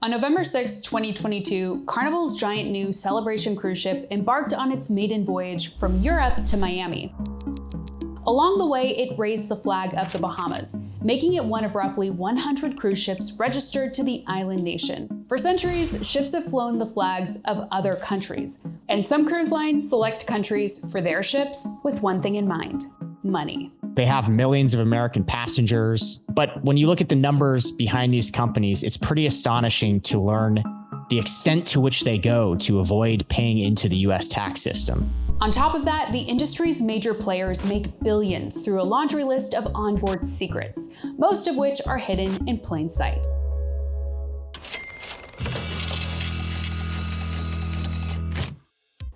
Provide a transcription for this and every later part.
On November 6, 2022, Carnival's giant new Celebration cruise ship embarked on its maiden voyage from Europe to Miami. Along the way, it raised the flag of the Bahamas, making it one of roughly 100 cruise ships registered to the island nation. For centuries, ships have flown the flags of other countries, and some cruise lines select countries for their ships with one thing in mind: money. They have millions of American passengers, but when you look at the numbers behind these companies, it's pretty astonishing to learn the extent to which they go to avoid paying into the US tax system. On top of that, the industry's major players make billions through a laundry list of onboard secrets, most of which are hidden in plain sight.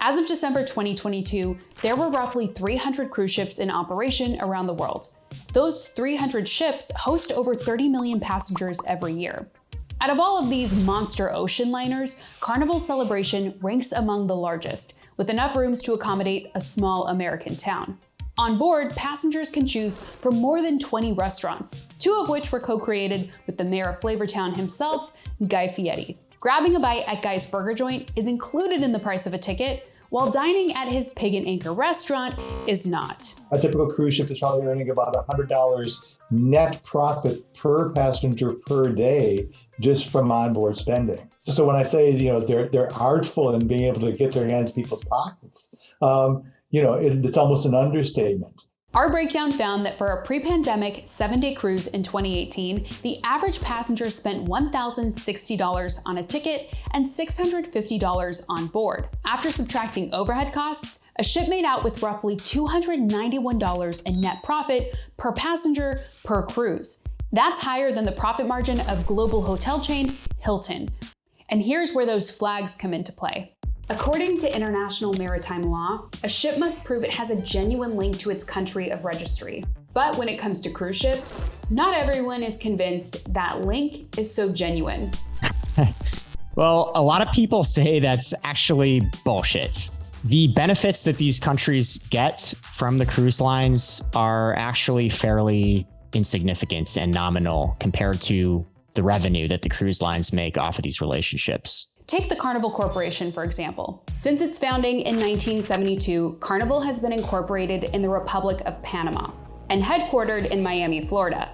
As of December 2022, there were roughly 300 cruise ships in operation around the world. Those 300 ships host over 30 million passengers every year. Out of all of these monster ocean liners, Carnival Celebration ranks among the largest, with enough rooms to accommodate a small American town. On board, passengers can choose from more than 20 restaurants, 2 of which were co-created with the mayor of Flavortown himself, Guy Fieri. Grabbing a bite at Guy's Burger Joint is included in the price of a ticket, while dining at his Pig and Anchor restaurant is not. A typical cruise ship is probably earning about $100 net profit per passenger per day just from onboard spending. So when I say, they're artful in being able to get their hands in people's pockets, it's almost an understatement. Our breakdown found that for a pre-pandemic 7-day cruise in 2018, the average passenger spent $1,060 on a ticket and $650 on board. After subtracting overhead costs, a ship made out with roughly $291 in net profit per passenger per cruise. That's higher than the profit margin of global hotel chain Hilton. And here's where those flags come into play. According to international maritime law, a ship must prove it has a genuine link to its country of registry. But when it comes to cruise ships, not everyone is convinced that link is so genuine. Well, a lot of people say that's actually bullshit. The benefits that these countries get from the cruise lines are actually fairly insignificant and nominal compared to the revenue that the cruise lines make off of these relationships. Take the Carnival Corporation, for example. Since its founding in 1972, Carnival has been incorporated in the Republic of Panama and headquartered in Miami, Florida.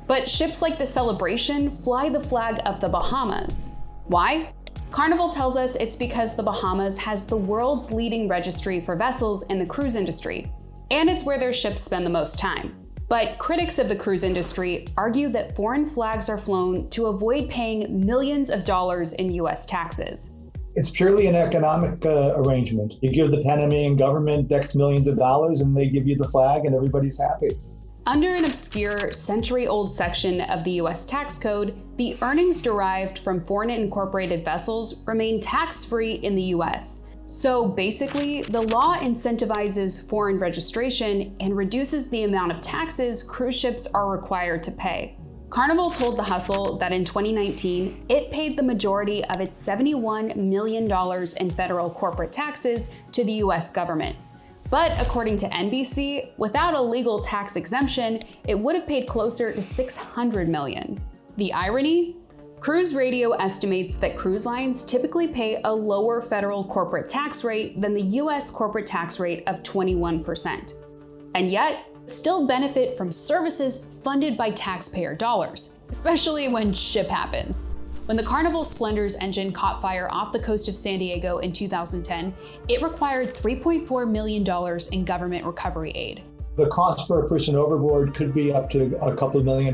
But ships like the Celebration fly the flag of the Bahamas. Why? Carnival tells us it's because the Bahamas has the world's leading registry for vessels in the cruise industry, and it's where their ships spend the most time. But critics of the cruise industry argue that foreign flags are flown to avoid paying millions of dollars in US taxes. It's purely an economic arrangement. You give the Panamanian government X millions of dollars and they give you the flag and everybody's happy. Under an obscure, century-old section of the US tax code, the earnings derived from foreign incorporated vessels remain tax-free in the US. So basically, the law incentivizes foreign registration and reduces the amount of taxes cruise ships are required to pay. Carnival told The Hustle that in 2019, it paid the majority of its $71 million in federal corporate taxes to the US government. But according to NBC, without a legal tax exemption, it would have paid closer to $600 million. The irony? Cruise Radio estimates that cruise lines typically pay a lower federal corporate tax rate than the US corporate tax rate of 21%. And yet, still benefit from services funded by taxpayer dollars, especially when ship happens. When the Carnival Splendor's engine caught fire off the coast of San Diego in 2010, it required $3.4 million in government recovery aid. The cost for a person overboard could be up to a couple of $1 million.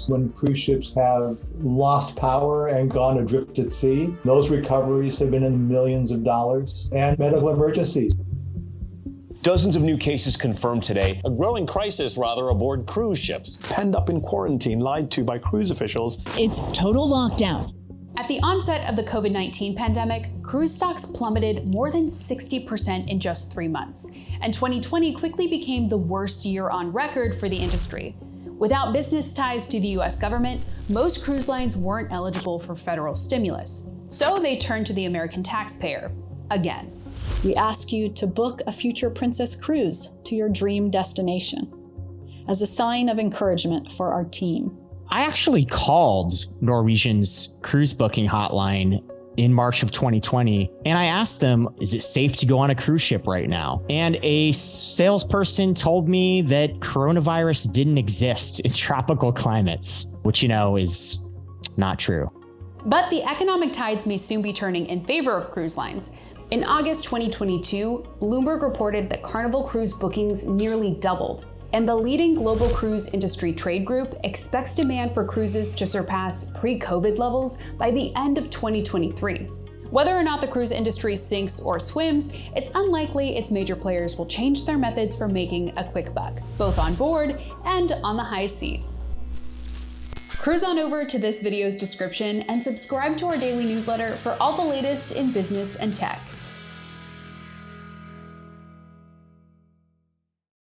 When cruise ships have lost power and gone adrift at sea, those recoveries have been in millions of dollars, and medical emergencies. Dozens of new cases confirmed today. A growing crisis, aboard cruise ships. Penned up in quarantine, lied to by cruise officials. It's total lockdown. At the onset of the COVID-19 pandemic, cruise stocks plummeted more than 60% in just 3 months, and 2020 quickly became the worst year on record for the industry. Without business ties to the US government, most cruise lines weren't eligible for federal stimulus, so they turned to the American taxpayer, again. We ask you to book a future Princess cruise to your dream destination as a sign of encouragement for our team. I actually called Norwegian's cruise booking hotline in March of 2020, and I asked them, is it safe to go on a cruise ship right now? And a salesperson told me that coronavirus didn't exist in tropical climates, which, is not true. But the economic tides may soon be turning in favor of cruise lines. In August 2022, Bloomberg reported that Carnival cruise bookings nearly doubled, and the leading global cruise industry trade group expects demand for cruises to surpass pre-COVID levels by the end of 2023. Whether or not the cruise industry sinks or swims, it's unlikely its major players will change their methods for making a quick buck, both on board and on the high seas. Cruise on over to this video's description and subscribe to our daily newsletter for all the latest in business and tech.